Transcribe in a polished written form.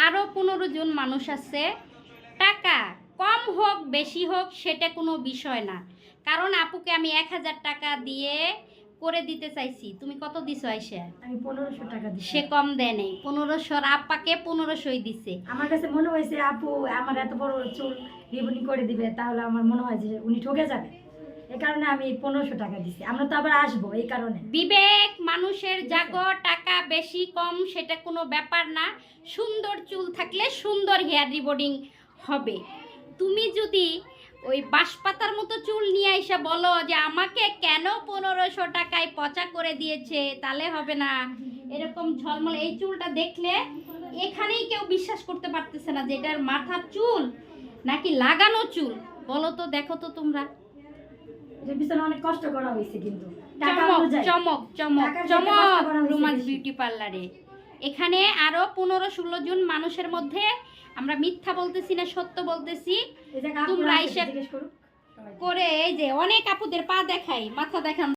আরও 15 জন মানুষ আছে। টাকা কম হোক বেশি হোক সেটা কোনো বিষয় না, কারণ আপুকে আমি 1000 টাকা দিয়ে করে দিতে চাইছি। তুমি কত দিছো আইসা? আমি 1500 টাকা দিছি। সে কম দেয় নাই, 1500 আপাকে 1500ই দিছে। আমার কাছে মনে হয়েছে আপু আমার এত বড় চুল রিবনি করে দিবে, তাহলে আমার মনে হয় যে উনি ঠকে যাবে, এই কারণে আমি 1500 টাকা দিছি। আমরা তো আবার আসবো এই কারণে। বিবেক মানুষের জাগো, টাকা বেশি কম সেটা কোনো ব্যাপার না। সুন্দর চুল থাকলে সুন্দর হেয়ার রিবন্ডিং হবে। তুমি যদি ওই বাঁশপাতার মতো চুল নিয়ে এসে বলো যে আমাকে কেন 1500 টাকায় পচা করে দিয়েছে, তাহলে হবে না। এরকম ঝলমল এই চুলটা দেখলে এখানেই কেউ বিশ্বাস করতে পারতেছে না যে এটার মাথার চুল নাকি লাগানো চুল। বলো তো, দেখো তো তোমরা। এর পিছনে অনেক কষ্ট করা হয়েছে, কিন্তু টাকা চমক অনুযায়ী চমক চমক টাকার যে চমক কষ্ট করা হয়েছে রোমান্স বেশি। বিউটি পার্লারে এখানে আরো 15-16 জন মানুষের মধ্যে আমরা মিথ্যা বলতেছি না, সত্য বলতেছি। এই যে তোমরা আপুরা এসে জিজ্ঞেস করুক সবাই। করে এই যে অনেক আপুদের পা দেখাই, মাথা দেখান।